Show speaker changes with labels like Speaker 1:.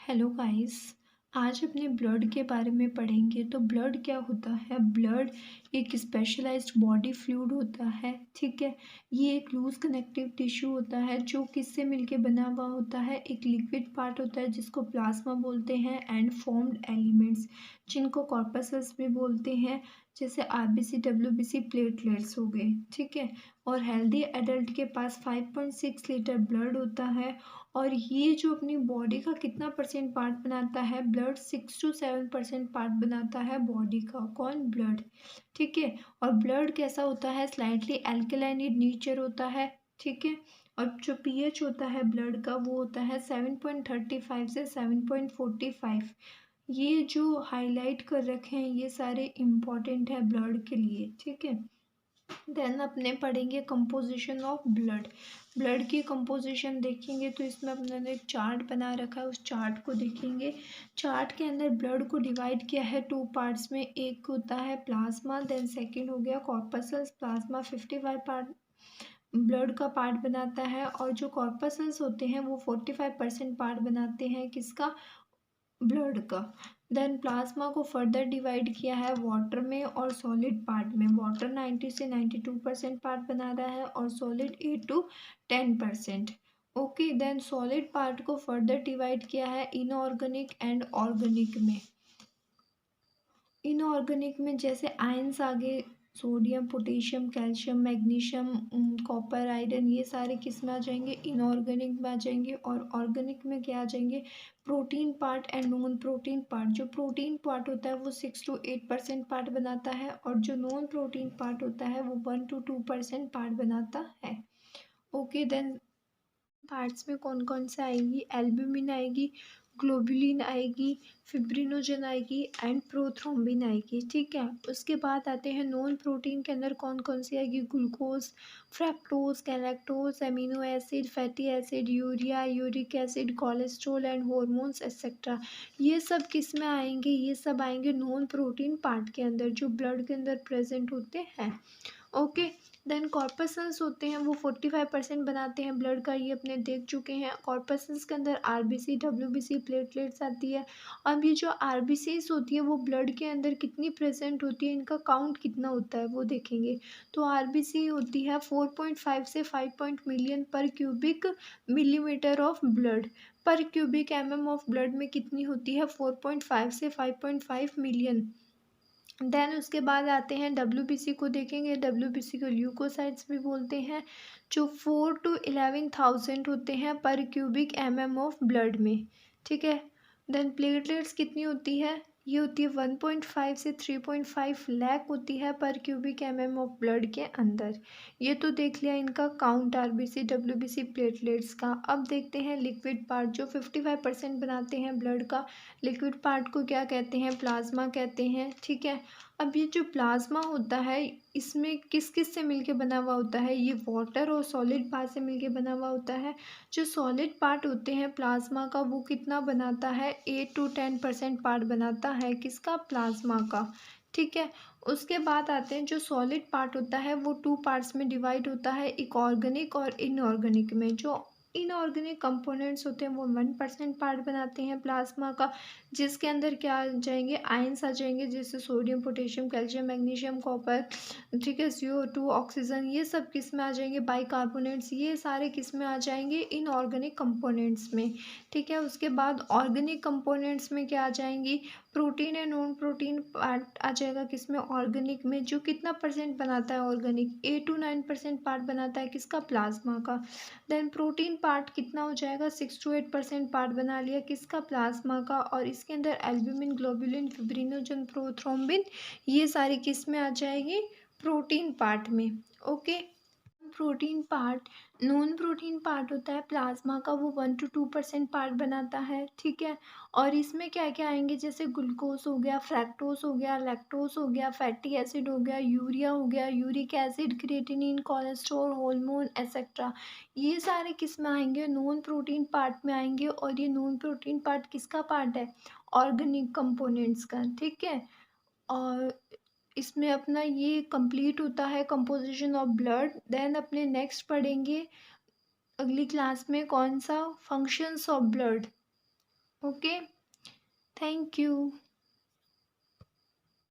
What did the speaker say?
Speaker 1: Hello guys. आज अपने blood के बारे में पढ़ेंगे। तो ब्लड क्या होता है? ब्लड एक स्पेशलाइज्ड बॉडी फ्लूइड होता है। ठीक है, ये एक लूज कनेक्टिव टिश्यू होता है जो किससे मिलके बना हुआ होता है। एक लिक्विड पार्ट होता है जिसको प्लाज्मा बोलते हैं एंड फॉर्म्ड एलिमेंट्स जिनको कॉर्पसल्स भी बोलते हैं, जैसे आरबीसी, डब्ल्यूबीसी, प्लेटलेट्स हो गए। ठीक है, और हेल्दी एडल्ट के पास 5.6 लीटर ब्लड होता है। और ये जो अपनी बॉडी का कितना परसेंट पार्ट बनाता है? ब्लड 6 to 7% पार्ट बनाता है बॉडी का। कौन? ब्लड। ठीक है, और ब्लड कैसा होता है? स्लाइटली एल्कलाइन इन नेचर होता है। ठीक है, और जो पीएच होता है ब्लड का वो होता है 7.35 से 7.45। ये जो हाईलाइट कर रखे हैं ये सारे इम्पॉर्टेंट है ब्लड के लिए। ठीक है, देन अपने पढ़ेंगे कंपोजिशन ऑफ ब्लड। ब्लड की कंपोजिशन देखेंगे तो इसमें अपने ने एक चार्ट बना रखा है, उस चार्ट को देखेंगे। चार्ट के अंदर ब्लड को डिवाइड किया है टू पार्ट्स में। एक होता है प्लाज्मा, देन सेकंड हो गया कॉर्पसल्स। प्लाज्मा 55 पार्ट ब्लड का पार्ट बनाता है और जो कॉर्पसल्स होते हैं वो 45% पार्ट बनाते हैं किसका? ब्लड का। देन प्लाज्मा को फर्दर डिवाइड किया है वाटर में और सॉलिड पार्ट में। वाटर 90 से 92% पार्ट बना रहा है और solid 8 to 10%। Okay, then solid part को फर्दर डिवाइड किया है इनऑर्गेनिक एंड ऑर्गेनिक में। इनऑर्गेनिक में जैसे आयंस आ गए, sodium, potassium, calcium, magnesium, copper, iron, ये सारे किस में आ जाएंगे? इनऑर्गेनिक में आ जाएंगे। और ऑर्गेनिक में क्या आ जाएंगे? Protein part and non protein part. जो प्रोटीन पार्ट होता है वो 6 to 8% पार्ट बनाता है और जो नॉन प्रोटीन पार्ट होता है वो 1 to 2% पार्ट बनाता है। ओके, देन पार्ट्स में कौन कौन से आएंगी? एल्ब्यूमिन आएगी, ग्लोबुलिन आएगी, फिब्रिनोजन आएगी एंड प्रोथ्रोम्बिन आएगी। ठीक है, उसके बाद आते हैं नॉन प्रोटीन के अंदर कौन कौन सी आएगी? Glucose, fructose, galactose, amino acid, fatty acid, urea, uric acid, cholesterol and hormones etcetera. ये सब किस में आएंगे? ये सब आएंगे नॉन प्रोटीन पार्ट के अंदर जो ब्लड के अंदर प्रेजेंट होते हैं। ओके, देन कॉर्पसल्स होते हैं वो 45% बनाते हैं ब्लड का, ये अपने देख चुके हैं। कॉर्पसल्स के अंदर आरबीसी, डब्ल्यूबीसी, प्लेटलेट्स आती है। अब ये जो आरबीसीज होती है वो ब्लड के अंदर कितनी प्रेजेंट होती है, इनका काउंट कितना होता है वो देखेंगे। तो आरबीसी होती है 4.5 से 5 मिलियन पर क्यूबिक मिलीमीटर ऑफ ब्लड। पर क्यूबिक एमएम ऑफ ब्लड में कितनी होती है? 4.5 से 5.5 मिलियन। देन उसके बाद आते हैं डब्ल्यूबीसी को देखेंगे। डब्ल्यूबीसी को ल्यूकोसाइट्स भी बोलते हैं, जो 4 to 11,000 होते हैं पर क्यूबिक एमएम ऑफ ब्लड में। ठीक है, देन प्लेटलेट्स कितनी होती है? ये होती है 1.5 से 3.5 लाख होती है पर क्यूबिक एमएम ऑफ ब्लड के अंदर। ये तो देख लिया इनका काउंट आरबीसी, डब्ल्यूबीसी, प्लेटलेट्स का। अब देखते हैं लिक्विड पार्ट जो 55% बनाते हैं ब्लड का। लिक्विड पार्ट को क्या कहते हैं? प्लाज्मा कहते हैं। ठीक है, अब ये जो प्लाज्मा होता है इसमें किस किस से मिलके बना हुआ होता है? ये वाटर और सॉलिड पार्ट से मिलके बना हुआ होता है। जो सॉलिड पार्ट होते हैं प्लाज्मा का वो कितना बनाता है? 8 to 10% पार्ट बनाता है किसका? प्लाज्मा का। ठीक है, उसके बाद आते हैं जो सॉलिड पार्ट होता है वो टू पार्ट्स में डिवाइड होता है, एक ऑर्गेनिक और इनऑर्गेनिक में। जो इनऑर्गेनिक कंपोनेंट्स होते हैं वो 1% पार्ट बनाते हैं प्लाज्मा का, जिसके अंदर क्या आ जाएंगे? आयंस आ जाएंगे, जैसे sodium, potassium, calcium, magnesium, copper. ठीक है, CO2, ऑक्सीजन, ये सब किस में आ जाएंगे? बाइकार्बोनेट्स, ये सारे किस में आ जाएंगे? इनऑर्गेनिक कंपोनेंट्स में। ठीक है, उसके बाद ऑर्गेनिक कंपोनेंट्स में क्या आ जाएंगी? Protein and non protein part आ जाएगा किसमें? ऑर्गेनिक में। जो कितना परसेंट बनाता है ऑर्गेनिक? 8 to 9% पार्ट बनाता है किसका? प्लाज्मा का। देन प्रोटीन पार्ट कितना हो जाएगा? 6 to 8% पार्ट बना लिया किसका? प्लाज्मा का। और इसके अंदर एल्ब्यूमिन, ग्लोबुलिन, फिब्रिनोजन, प्रोथ्रोम्बिन, ये सारी किस में आ जाएगी? प्रोटीन पार्ट में। Okay, protein part, non protein part होता है प्लाज्मा का, वो 1 to 2% पार्ट बनाता है। ठीक है, और इसमें क्या क्या आएंगे? जैसे ग्लूकोज हो गया, फ्रैक्टोज हो गया, लैक्टोज हो गया, फैटी एसिड हो गया, यूरिया हो गया, uric acid, creatinine, cholesterol, hormone etcetera. ये सारे किस में आएंगे? नॉन प्रोटीन पार्ट में आएंगे। और ये नॉन प्रोटीन पार्ट किसका पार्ट है? ऑर्गेनिक कंपोनेंट्स का। ठीक है, और इसमें अपना ये कंप्लीट होता है कंपोजिशन ऑफ ब्लड। देन अपने नेक्स्ट पढ़ेंगे अगली क्लास में कौन सा? Functions of blood. Okay, thank you.